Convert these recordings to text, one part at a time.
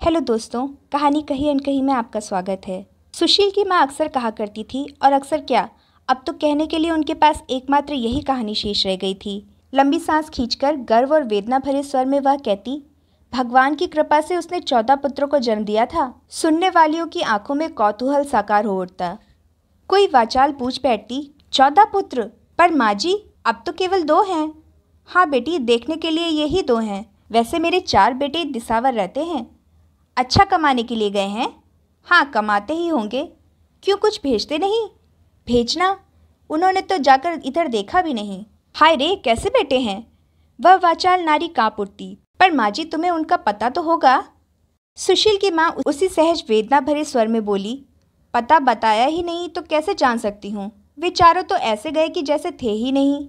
Hello दोस्तों, कहानी कहीं अनकहीं में आपका स्वागत है। सुशील की माँ अक्सर कहा करती थी, और अक्सर क्या, अब तो कहने के लिए उनके पास एकमात्र यही कहानी शेष रह गई थी। लंबी सांस खींचकर गर्व और वेदना भरे स्वर में वह कहती, भगवान की कृपा से उसने 14 पुत्रों को जन्म दिया था। सुनने वालियों की आंखों में कौतूहल साकार हो उठता। कोई वाचाल पूछ बैठती, 14 पुत्र? पर माँ जी, अब तो केवल 2 हैं। हाँ बेटी, देखने के लिए यही 2 हैं। वैसे मेरे 4 बेटे दिसावर रहते हैं। अच्छा, कमाने के लिए गए हैं? हाँ, कमाते ही होंगे। क्यों, कुछ भेजते नहीं? भेजना? उन्होंने तो जाकर इधर देखा भी नहीं। हाय रे, कैसे बेटे हैं? वह वाचाल नारी कांप उठती। पर माँ जी, तुम्हें उनका पता तो होगा? सुशील की माँ उसी सहज वेदना भरे स्वर में बोली, पता बताया ही नहीं तो कैसे जान सकती हूँ? वे चारों तो ऐसे गए कि जैसे थे ही नहीं।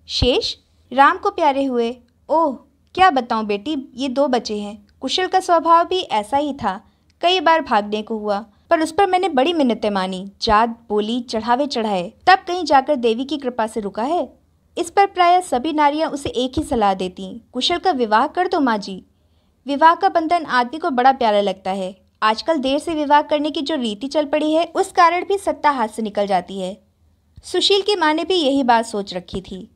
शेष राम को प्यारे हुए। ओह, क्या बताऊं बेटी, ये 2 बचे हैं। कुशल का स्वभाव भी ऐसा ही था। कई बार भागने को हुआ, पर उस पर मैंने बड़ी मिन्नतें मानी, जात बोली, चढ़ावे चढ़ाए, तब कहीं जाकर देवी की कृपा से रुका है। इस पर प्रायः सभी नारियां उसे एक ही सलाह देती, कुशल का विवाह कर दो माँ जी। विवाह का बंधन आदमी को बड़ा प्यारा लगता है। आजकल देर से विवाह करने की जो रीति चल पड़ी है, उस कारण भी सत्ता हाथ से निकल जाती है। सुशील की माँ ने भी यही बात सोच रखी थी।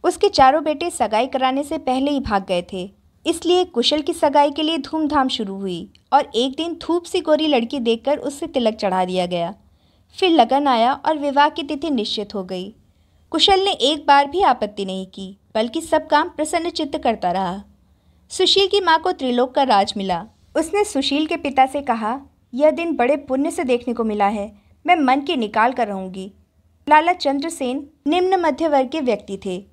उसके चारों बेटे सगाई कराने से पहले ही भाग गए थे, इसलिए कुशल की सगाई के लिए धूमधाम शुरू हुई, और एक दिन धूप सी गोरी लड़की देखकर उससे तिलक चढ़ा दिया गया। फिर लगन आया और विवाह की तिथि निश्चित हो गई। कुशल ने एक बार भी आपत्ति नहीं की, बल्कि सब काम प्रसन्न चित्त करता रहा। सुशील की माँ को त्रिलोक का राज मिला। उसने सुशील के पिता से कहा, यह दिन बड़े पुण्य से देखने को मिला है, मैं मन की निकाल कर रहूंगी। लाला चंद्रसेन निम्न मध्य वर्ग के व्यक्ति थे।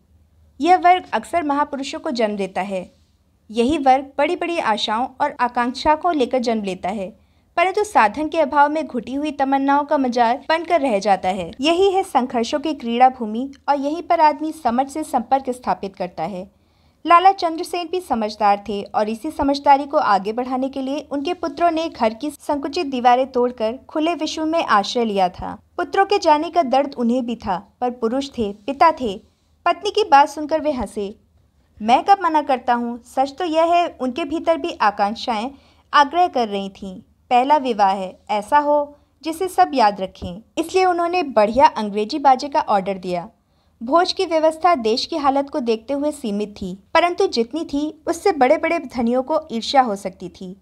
यह वर्ग अक्सर महापुरुषों को जन्म देता है। यही वर्ग बड़ी बड़ी आशाओं और आकांक्षा को लेकर जन्म लेता है, परंतु साधन के अभाव में घुटी हुई तमन्नाओं का मजार बनकर रह जाता है। यही है संघर्षों की क्रीड़ा भूमि, और यहीं पर आदमी समझ से संपर्क स्थापित करता है। लाला चंद्रसेन भी समझदार थे, और इसी समझदारी को आगे बढ़ाने के लिए उनके पुत्रों ने घर की संकुचित दीवारें तोड़कर खुले विश्व में आश्रय लिया था। पुत्रों के जाने का दर्द उन्हें भी था, पर पुरुष थे, पिता थे। पत्नी की बात सुनकर वे हंसे। मैं कब मना करता हूँ? सच तो यह है, उनके भीतर भी आकांक्षाएं आग्रह कर रही थीं। पहला विवाह है, ऐसा हो जिसे सब याद रखें। इसलिए उन्होंने बढ़िया अंग्रेजी बाजे का ऑर्डर दिया। भोज की व्यवस्था देश की हालत को देखते हुए सीमित थी, परंतु जितनी थी उससे बड़े बड़े धनियों को ईर्ष्या हो सकती थी।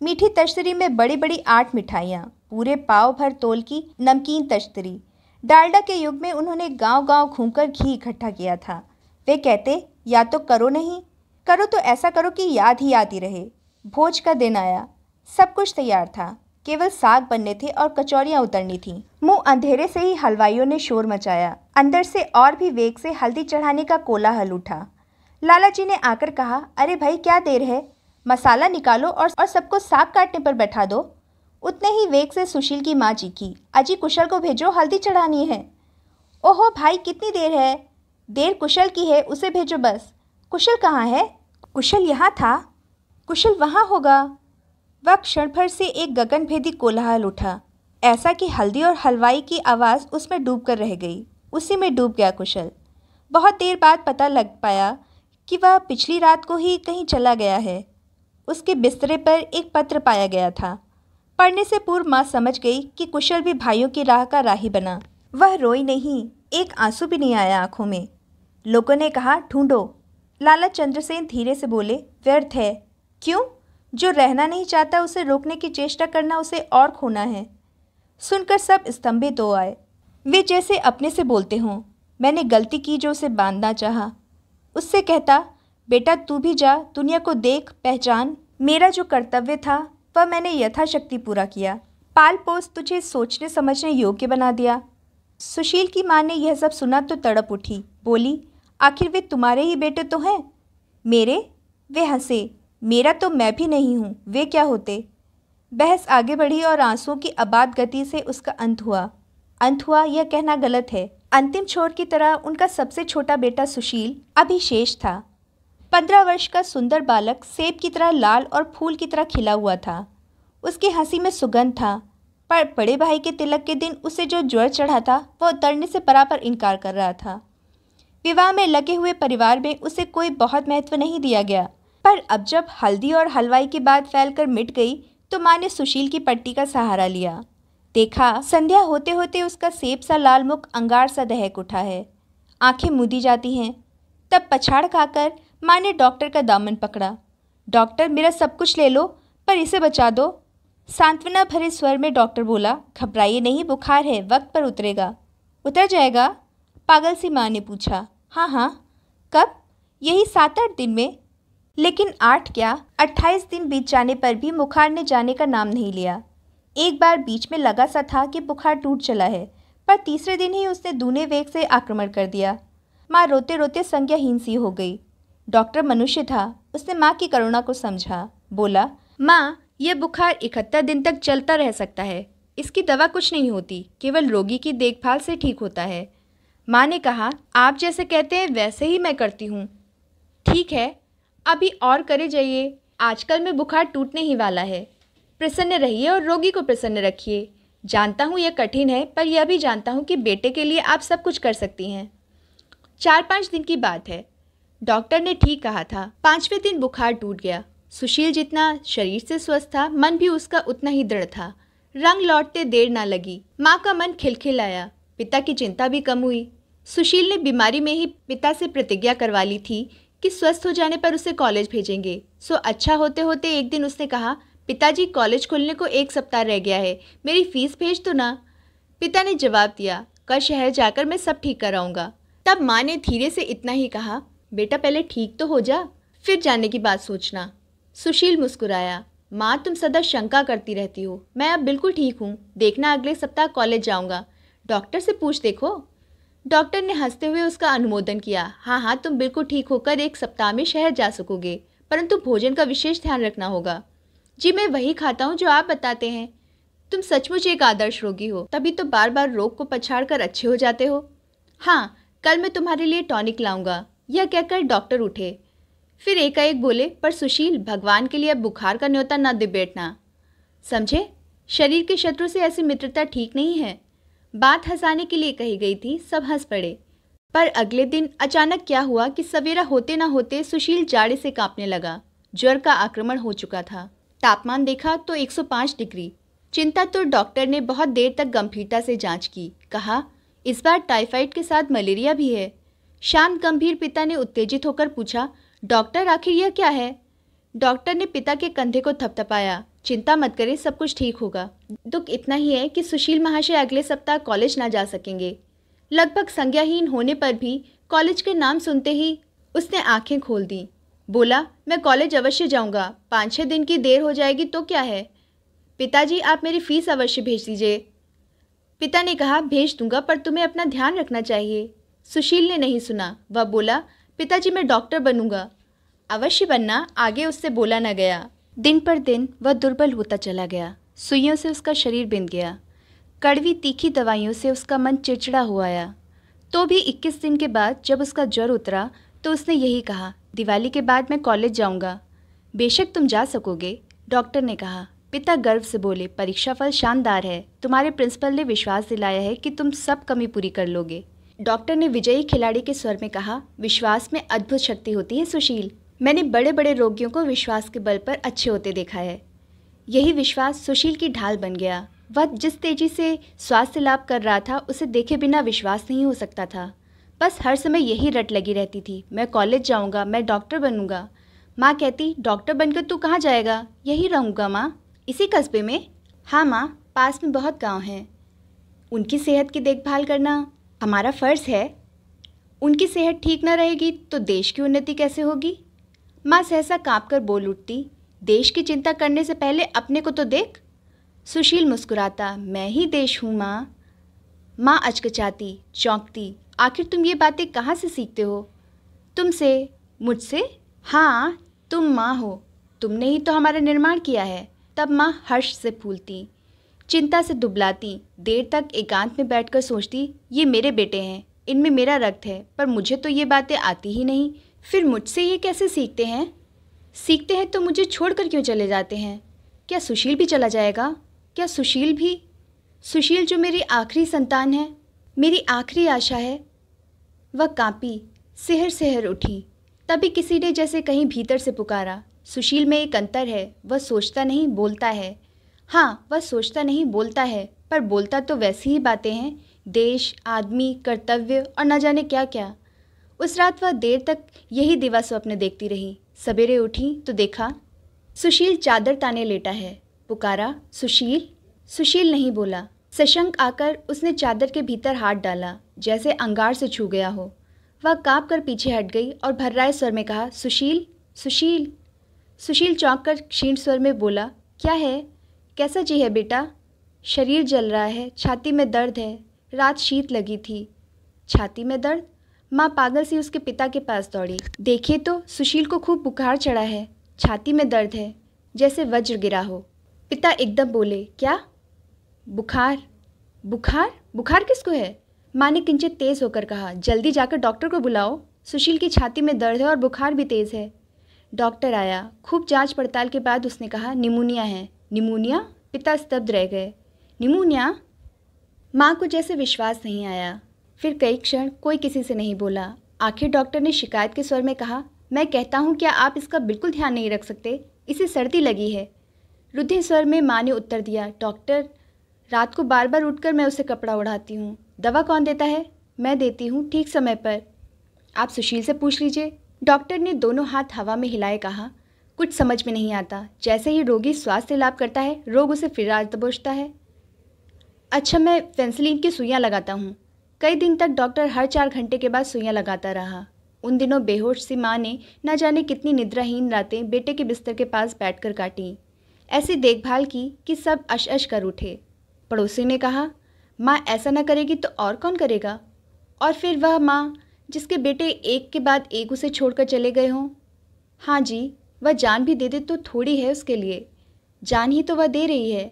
मीठी तश्तरी में बड़ी बड़ी 8 मिठाइयाँ, पूरे पाव भर तोल की नमकीन तश्तरी। डालडा के युग में उन्होंने गांव गांव घूमकर घी इकट्ठा किया था। वे कहते, या तो करो, नहीं करो तो ऐसा करो कि याद ही आती रहे। भोज का दिन आया। सब कुछ तैयार था, केवल साग बनने थे और कचौरियां उतरनी थीं। मुंह अंधेरे से ही हलवाइयों ने शोर मचाया। अंदर से और भी वेग से हल्दी चढ़ाने का कोलाहल उठा। लाला जी ने आकर कहा, अरे भाई, क्या देर है, मसाला निकालो और सबको साग काटने पर बैठा दो। उतने ही वेग से सुशील की माँ जी की, अजी कुशल को भेजो, हल्दी चढ़ानी है। ओहो भाई, कितनी देर है? देर कुशल की है, उसे भेजो बस। कुशल कहाँ है? कुशल यहाँ था। कुशल वहाँ होगा। वह क्षण भर से एक गगनभेदी कोलाहल उठा, ऐसा कि हल्दी और हलवाई की आवाज़ उसमें डूब कर रह गई। उसी में डूब गया कुशल। बहुत देर बाद पता लग पाया कि वह पिछली रात को ही कहीं चला गया है। उसके बिस्तरे पर एक पत्र पाया गया था। पढ़ने से पूर्व माँ समझ गई कि कुशल भी भाइयों की राह का राही बना। वह रोई नहीं, एक आंसू भी नहीं आया आंखों में। लोगों ने कहा, ढूंढो। लाला चंद्रसेन धीरे से बोले, व्यर्थ है। क्यों? जो रहना नहीं चाहता उसे रोकने की चेष्टा करना उसे और खोना है। सुनकर सब स्तंभित हो आए। वे जैसे अपने से बोलते हों। मैंने गलती की जो उसे बांधना चाहा। उससे कहता, बेटा तू भी जा, दुनिया को देख पहचान। मेरा जो कर्तव्य था वह मैंने यथाशक्ति पूरा किया। पाल पोस तुझे सोचने समझने योग्य बना दिया। सुशील की माँ ने यह सब सुना तो तड़प उठी। बोली, आखिर वे तुम्हारे ही बेटे तो हैं। मेरे? वे हंसे। मेरा तो मैं भी नहीं हूँ, वे क्या होते? बहस आगे बढ़ी और आंसुओं की अबाध गति से उसका अंत हुआ। अंत हुआ यह कहना गलत है। अंतिम छोर की तरह उनका सबसे छोटा बेटा सुशील अभी शेष था। 15 वर्ष का सुंदर बालक सेब की तरह लाल और फूल की तरह खिला हुआ था। उसकी हंसी में सुगंध था, पर बड़े भाई के तिलक के दिन उसे जो ज्वर चढ़ा था वह उतरने से बराबर इनकार कर रहा था। विवाह में लगे हुए परिवार में उसे कोई बहुत महत्व नहीं दिया गया, पर अब जब हल्दी और हलवाई की बात फैलकर मिट गई तो माँ ने सुशील की पट्टी का सहारा लिया। देखा, संध्या होते होते उसका सेब सा लाल मुख अंगार सा दहक उठा है। आंखें मूंदी जाती हैं। तब पछाड़ खाकर माँ ने डॉक्टर का दामन पकड़ा। डॉक्टर, मेरा सब कुछ ले लो, पर इसे बचा दो। सांत्वना भरे स्वर में डॉक्टर बोला, घबराइए नहीं, बुखार है, वक्त पर उतरेगा। उतर जाएगा? पागल सी माँ ने पूछा। हाँ हाँ। कब? यही 7-8 दिन में। लेकिन 8 क्या, 28 दिन बीत जाने पर भी बुखार ने जाने का नाम नहीं लिया। एक बार बीच में लगा सा था कि बुखार टूट चला है, पर तीसरे दिन ही उसने दूने वेग से आक्रमण कर दिया। माँ रोते रोते संज्ञाहीन सी हो गई। डॉक्टर मनुष्य था, उसने माँ की करुणा को समझा। बोला, माँ, यह बुखार 71 दिन तक चलता रह सकता है। इसकी दवा कुछ नहीं होती, केवल रोगी की देखभाल से ठीक होता है। माँ ने कहा, आप जैसे कहते हैं वैसे ही मैं करती हूँ। ठीक है, अभी और करे जाइए, आजकल में बुखार टूटने ही वाला है। प्रसन्न रहिए और रोगी को प्रसन्न रखिए। जानता हूँ यह कठिन है, पर यह भी जानता हूँ कि बेटे के लिए आप सब कुछ कर सकती हैं। 4-5 दिन की बात है। डॉक्टर ने ठीक कहा था। 5वें दिन बुखार टूट गया। सुशील जितना शरीर से स्वस्थ था, मन भी उसका उतना ही दृढ़ था। रंग लौटते देर ना लगी। माँ का मन खिलखिलाया। पिता की चिंता भी कम हुई। सुशील ने बीमारी में ही पिता से प्रतिज्ञा करवा ली थी कि स्वस्थ हो जाने पर उसे कॉलेज भेजेंगे। सो अच्छा होते होते एक दिन उसने कहा, पिताजी, कॉलेज खुलने को 1 सप्ताह रह गया है, मेरी फीस भेज दो ना। पिता ने जवाब दिया, कल शहर जाकर मैं सब ठीक कराऊंगा। तब माँ ने धीरे से इतना ही कहा, बेटा पहले ठीक तो हो जा, फिर जाने की बात सोचना। सुशील मुस्कुराया। माँ, तुम सदा शंका करती रहती हो, मैं अब बिल्कुल ठीक हूँ। देखना, अगले सप्ताह कॉलेज जाऊँगा। डॉक्टर से पूछ देखो। डॉक्टर ने हंसते हुए उसका अनुमोदन किया। हाँ हाँ, तुम बिल्कुल ठीक होकर 1 सप्ताह में शहर जा सकोगे, परंतु भोजन का विशेष ध्यान रखना होगा। जी, मैं वही खाता हूँ जो आप बताते हैं। तुम सचमुच एक आदर्श रोगी हो, तभी तो बार बार रोग को पछाड़ कर अच्छे हो जाते हो। हाँ, कल मैं तुम्हारे लिए टॉनिक लाऊंगा। यह कहकर डॉक्टर उठे। फिर एकाएक बोले, पर सुशील, भगवान के लिए अब बुखार का न्योता न दे बैठना, समझे? शरीर के शत्रु से ऐसी मित्रता ठीक नहीं है। बात हंसाने के लिए कही गई थी, सब हंस पड़े। पर अगले दिन अचानक क्या हुआ कि सवेरा होते ना होते सुशील जाड़े से कांपने लगा। ज्वर का आक्रमण हो चुका था। तापमान देखा तो 105 डिग्री। चिंता तो डॉक्टर ने बहुत देर तक गंभीरता से जांच की। कहा, इस बार टाइफाइड के साथ मलेरिया भी है। शांत गंभीर पिता ने उत्तेजित होकर पूछा, डॉक्टर, आखिर यह क्या है? डॉक्टर ने पिता के कंधे को थपथपाया। चिंता मत करें, सब कुछ ठीक होगा। दुख इतना ही है कि सुशील महाशय अगले सप्ताह कॉलेज ना जा सकेंगे। लगभग संज्ञाहीन होने पर भी कॉलेज के नाम सुनते ही उसने आंखें खोल दी। बोला, मैं कॉलेज अवश्य जाऊंगा। 5-6 दिन की देर हो जाएगी तो क्या है। पिताजी, आप मेरी फीस अवश्य भेज दीजिए। पिता ने कहा, भेज दूंगा, पर तुम्हें अपना ध्यान रखना चाहिए। सुशील ने नहीं सुना। वह बोला, पिताजी, मैं डॉक्टर बनूंगा। अवश्य बनना, आगे उससे बोला न गया। दिन पर दिन वह दुर्बल होता चला गया। सुइयों से उसका शरीर बिंध गया। कड़वी तीखी दवाइयों से उसका मन चिड़चिड़ा हो आया। तो भी 21 दिन के बाद जब उसका ज्वर उतरा तो उसने यही कहा, दिवाली के बाद मैं कॉलेज जाऊंगा। बेशक तुम जा सकोगे, डॉक्टर ने कहा। पिता गर्व से बोले, परीक्षा फल शानदार है। तुम्हारे प्रिंसिपल ने विश्वास दिलाया है कि तुम सब कमी पूरी कर लोगे। डॉक्टर ने विजयी खिलाड़ी के स्वर में कहा, विश्वास में अद्भुत शक्ति होती है सुशील। मैंने बड़े बड़े रोगियों को विश्वास के बल पर अच्छे होते देखा है। यही विश्वास सुशील की ढाल बन गया। वह जिस तेजी से स्वास्थ्य लाभ कर रहा था, उसे देखे बिना विश्वास नहीं हो सकता था। बस हर समय यही रट लगी रहती थी, मैं कॉलेज जाऊंगा, मैं डॉक्टर बनूंगा। माँ कहती, डॉक्टर बनकर तू कहाँ जाएगा? यही रहूँगा माँ, इसी कस्बे में। हाँ माँ, पास में बहुत गाँव हैं, उनकी सेहत की देखभाल करना हमारा फ़र्ज़ है। उनकी सेहत ठीक न रहेगी तो देश की उन्नति कैसे होगी? माँ सहसा काँपकर बोल उठती, देश की चिंता करने से पहले अपने को तो देख। सुशील मुस्कुराता, मैं ही देश हूँ माँ। माँ अचकचाती, चौंकती, आखिर तुम ये बातें कहाँ से सीखते हो? तुमसे? मुझसे? हाँ, तुम माँ हो, तुमने ही तो हमारा निर्माण किया है। तब माँ हर्ष से फूलती, चिंता से दुबलाती, देर तक एकांत में बैठकर सोचती, ये मेरे बेटे हैं, इनमें मेरा रक्त है, पर मुझे तो ये बातें आती ही नहीं। फिर मुझसे ये कैसे सीखते हैं? सीखते हैं तो मुझे छोड़कर क्यों चले जाते हैं? क्या सुशील भी चला जाएगा? क्या सुशील भी? सुशील जो मेरी आखिरी संतान है, मेरी आखिरी आशा है। वह कांपी, सिहर सिहर उठी। तभी किसी ने जैसे कहीं भीतर से पुकारा, सुशील में एक अंतर है, वह सोचता नहीं बोलता है। हाँ, वह सोचता नहीं बोलता है, पर बोलता तो वैसी ही बातें हैं, देश, आदमी, कर्तव्य और न जाने क्या क्या। उस रात वह देर तक यही दिवा स्वप्न देखती रही। सवेरे उठी तो देखा सुशील चादर ताने लेटा है। पुकारा, सुशील। सुशील नहीं बोला। सशंक आकर उसने चादर के भीतर हाथ डाला, जैसे अंगार से छू गया हो। वह काँप कर पीछे हट गई और भर्राए स्वर में कहा, सुशील, सुशील। सुशील चौंक कर क्षीण स्वर में बोला, क्या है? कैसा जी है बेटा? शरीर जल रहा है, छाती में दर्द है, रात शीत लगी थी। छाती में दर्द? माँ पागल सी उसके पिता के पास दौड़ी। देखिए तो सुशील को खूब बुखार चढ़ा है, छाती में दर्द है, जैसे वज्र गिरा हो। पिता एकदम बोले, क्या? बुखार? बुखार? बुखार किसको है? माँ ने किंचित तेज होकर कहा, जल्दी जाकर डॉक्टर को बुलाओ, सुशील की छाती में दर्द है और बुखार भी तेज है। डॉक्टर आया। खूब जांच पड़ताल के बाद उसने कहा, निमोनिया है। निमोनिया? पिता स्तब्ध रह गए। निमोनिया? माँ को जैसे विश्वास नहीं आया। फिर कई क्षण कोई किसी से नहीं बोला। आखिर डॉक्टर ने शिकायत के स्वर में कहा, मैं कहता हूँ क्या आप इसका बिल्कुल ध्यान नहीं रख सकते? इसे सर्दी लगी है। रुद्धे स्वर में माँ ने उत्तर दिया, डॉक्टर, रात को बार बार उठकर मैं उसे कपड़ा ओढ़ाती हूँ। दवा कौन देता है? मैं देती हूँ, ठीक समय पर। आप सुशील से पूछ लीजिए। डॉक्टर ने दोनों हाथ हवा में हिलाए कहा, कुछ समझ में नहीं आता। जैसे ही रोगी स्वास्थ्य लाभ करता है, रोग उसे फिर आज दबोचता है। अच्छा, मैं पेंसिलिन की सुइयाँ लगाता हूँ। कई दिन तक डॉक्टर हर 4 घंटे के बाद सुइयाँ लगाता रहा। उन दिनों बेहोश सी माँ ने न जाने कितनी निद्राहीन रातें बेटे के बिस्तर के पास बैठकर काटी। ऐसी देखभाल की कि सब अश कर उठे। पड़ोसी ने कहा, माँ ऐसा न करेगी तो और कौन करेगा? और फिर वह माँ जिसके बेटे एक के बाद एक उसे छोड़कर चले गए हों। हाँ जी, वह जान भी दे दे तो थोड़ी है उसके लिए, जान ही तो वह दे रही है।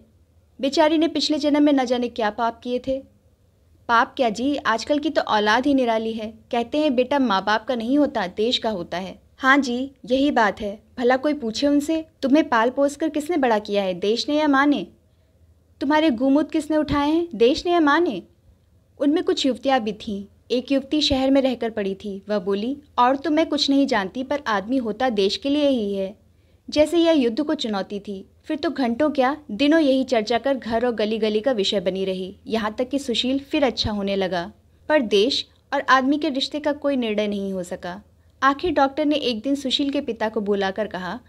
बेचारी ने पिछले जन्म में न जाने क्या पाप किए थे। पाप क्या जी, आजकल की तो औलाद ही निराली है। कहते हैं बेटा माँ बाप का नहीं होता, देश का होता है। हाँ जी, यही बात है। भला कोई पूछे उनसे, तुम्हें पाल पोस कर किसने बड़ा किया है, देश ने या माँ ने? तुम्हारे गुमूत किसने उठाए हैं, देश ने या माँ ने? उनमें कुछ युवतियाँ भी थीं। एक युवती शहर में रहकर पड़ी थी। वह बोली, और तो मैं कुछ नहीं जानती, पर आदमी होता देश के लिए ही है। जैसे यह युद्ध को चुनौती थी। फिर तो घंटों क्या दिनों यही चर्चा कर घर और गली गली का विषय बनी रही, यहाँ तक कि सुशील फिर अच्छा होने लगा। पर देश और आदमी के रिश्ते का कोई निर्णय नहीं हो सका। आखिर डॉक्टर ने एक दिन सुशील के पिता को बुलाकर कहा,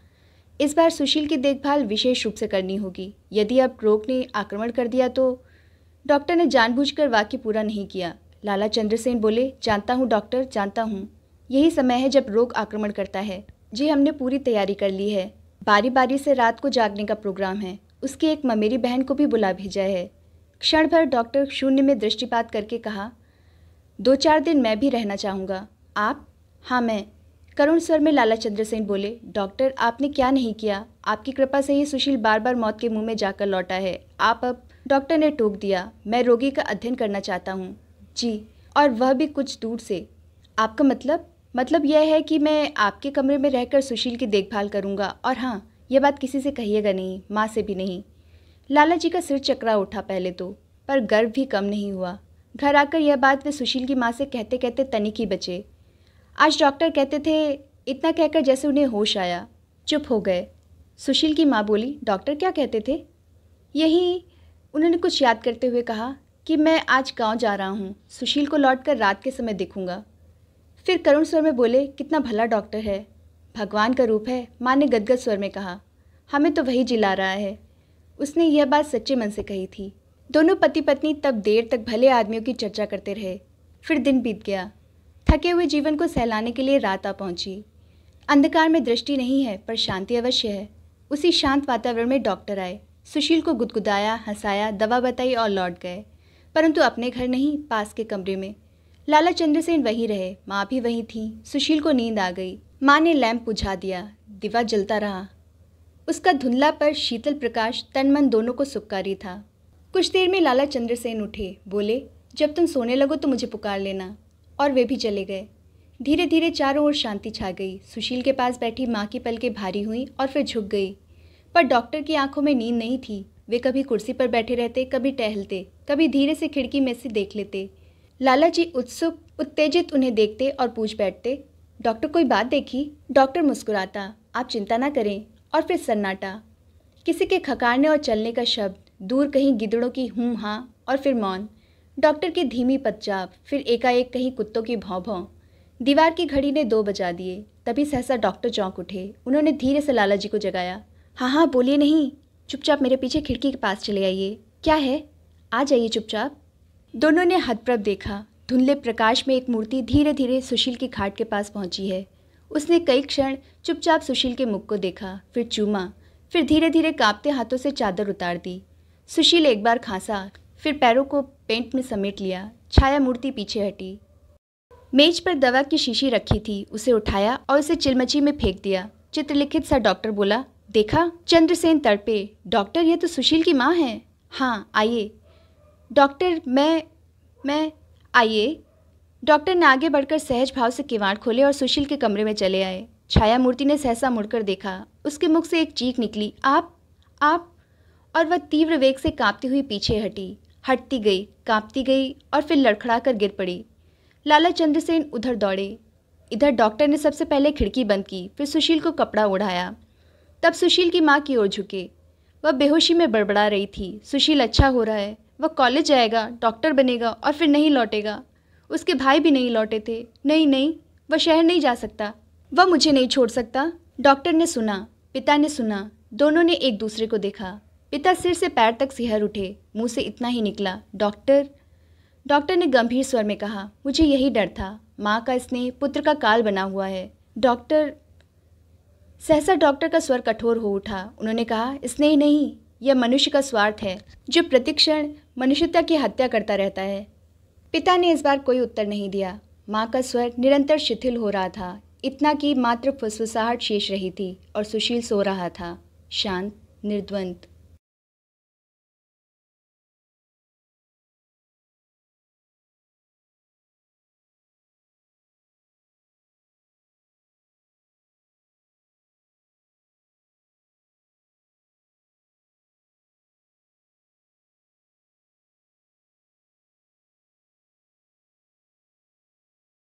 इस बार सुशील की देखभाल विशेष रूप से करनी होगी। यदि अब रोग ने आक्रमण कर दिया तो। डॉक्टर ने जानबूझकर वाक्य पूरा नहीं किया। लाला चंद्रसेन बोले, जानता हूँ डॉक्टर, जानता हूँ। यही समय है जब रोग आक्रमण करता है। जी, हमने पूरी तैयारी कर ली है। बारी बारी से रात को जागने का प्रोग्राम है। उसकी एक ममेरी बहन को भी बुला भेजा है। क्षण भर डॉक्टर शून्य में दृष्टिपात करके कहा, 2-4 दिन मैं भी रहना चाहूँगा। आप? हाँ, मैं। करुण स्वर में लाला चंद्रसेन बोले, डॉक्टर, आपने क्या नहीं किया। आपकी कृपा से ही सुशील बार बार मौत के मुंह में जाकर लौटा है। आप अब। डॉक्टर ने टोक दिया, मैं रोगी का अध्ययन करना चाहता हूँ। जी, और वह भी कुछ दूर से। आपका मतलब यह है कि मैं आपके कमरे में रहकर सुशील की देखभाल करूँगा। और हाँ, यह बात किसी से कहिएगा नहीं, माँ से भी नहीं। लाला जी का सिर चकरा उठा पहले तो, पर गर्व भी कम नहीं हुआ। घर आकर यह बात वे सुशील की माँ से कहते कहते तनिक ही बचे। आज डॉक्टर कहते थे, इतना कहकर जैसे उन्हें होश आया, चुप हो गए। सुशील की माँ बोली, डॉक्टर क्या कहते थे? यही, उन्होंने कुछ याद करते हुए कहा कि मैं आज गांव जा रहा हूँ, सुशील को लौटकर रात के समय देखूंगा। फिर करुण स्वर में बोले, कितना भला डॉक्टर है, भगवान का रूप है। माँ ने गदगद स्वर में कहा, हमें तो वही जिला रहा है। उसने यह बात सच्चे मन से कही थी। दोनों पति पत्नी तब देर तक भले आदमियों की चर्चा करते रहे। फिर दिन बीत गया। थके हुए जीवन को सहलाने के लिए रात आ पहुंची। अंधकार में दृष्टि नहीं है, पर शांति अवश्य है। उसी शांत वातावरण में डॉक्टर आए। सुशील को गुदगुदाया, हंसाया, दवा बताई और लौट गए, परंतु अपने घर नहीं, पास के कमरे में। लाला चंद्रसेन वहीं रहे, माँ भी वहीं थी। सुशील को नींद आ गई। माँ ने लैंप बुझा दिया। दिवा जलता रहा। उसका धुंधला पर शीतल प्रकाश तन मन दोनों को सुखकारी था। कुछ देर में लाला चंद्रसेन उठे, बोले, जब तुम सोने लगो तो मुझे पुकार लेना। और वे भी चले गए। धीरे धीरे चारों ओर शांति छा गई। सुशील के पास बैठी माँ की पलकें भारी हुई और फिर झुक गई। पर डॉक्टर की आंखों में नींद नहीं थी। वे कभी कुर्सी पर बैठे रहते, कभी टहलते, कभी धीरे से खिड़की में से देख लेते। लाला जी उत्सुक उत्तेजित उन्हें देखते और पूछ बैठते, डॉक्टर कोई बात देखी? डॉक्टर मुस्कुराता, आप चिंता ना करें। और फिर सन्नाटा, किसी के खकारने और चलने का शब्द, दूर कहीं गिद्धड़ों की हूँ हाँ, और फिर मौन। डॉक्टर की धीमी पदचाप, फिर एकाएक कहीं कुत्तों की भौं भौं। दीवार की घड़ी ने 2 बजा दिए। तभी सहसा डॉक्टर चौंक उठे। उन्होंने धीरे से लाला जी को जगाया। हाँ हाँ बोलिए नहीं, चुपचाप मेरे पीछे खिड़की के पास चले आइए। क्या है? आ जाइए चुपचाप। दोनों ने हतप्रभ देखा। धुंधले प्रकाश में एक मूर्ति धीरे धीरे सुशील की खाट के पास पहुंची है। उसने कई क्षण चुपचाप सुशील के मुख को देखा, फिर चूमा, फिर धीरे धीरे कांपते हाथों से चादर उतार दी। सुशील एक बार खांसा, फिर पैरों को पेंट में समेट लिया। छाया मूर्ति पीछे हटी। मेज पर दवा की शीशी रखी थी, उसे उठाया और उसे चिलमची में फेंक दिया। चित्रलिखित सा डॉक्टर बोला, देखा? चंद्रसेन तड़पे, डॉक्टर ये तो सुशील की माँ है। हाँ आइए डॉक्टर, मैं आइए। डॉक्टर ने आगे बढ़कर सहज भाव से किवाड़ खोले और सुशील के कमरे में चले आए। छाया मूर्ति ने सहसा मुड़कर देखा। उसके मुख से एक चीख निकली, आप। और वह तीव्र वेग से कांपती हुई पीछे हटी, हटती गई, कांपती गई और फिर लड़खड़ा कर गिर पड़ी। लाला चंद्रसेन उधर दौड़े। इधर डॉक्टर ने सबसे पहले खिड़की बंद की, फिर सुशील को कपड़ा ओढ़ाया। तब सुशील की माँ की ओर झुके। वह बेहोशी में बड़बड़ा रही थी, सुशील अच्छा हो रहा है, वह कॉलेज जाएगा, डॉक्टर बनेगा और फिर नहीं लौटेगा। उसके भाई भी नहीं लौटे थे। नहीं, वह शहर नहीं जा सकता, वह मुझे नहीं छोड़ सकता। डॉक्टर ने सुना, पिता ने सुना। दोनों ने एक दूसरे को देखा। पिता सिर से पैर तक सिहर उठे। मुंह से इतना ही निकला, डॉक्टर। डॉक्टर ने गंभीर स्वर में कहा, मुझे यही डर था। माँ का स्नेह पुत्र का काल बना हुआ है। डॉक्टर। सहसा डॉक्टर का स्वर कठोर हो उठा। उन्होंने कहा, स्नेह नहीं, यह मनुष्य का स्वार्थ है जो प्रतिक्षण मनुष्यता की हत्या करता रहता है। पिता ने इस बार कोई उत्तर नहीं दिया। माँ का स्वर निरंतर शिथिल हो रहा था, इतना कि मात्र फुसफुसाहट शेष रही थी और सुशील सो रहा था, शांत, निर्द्वंद।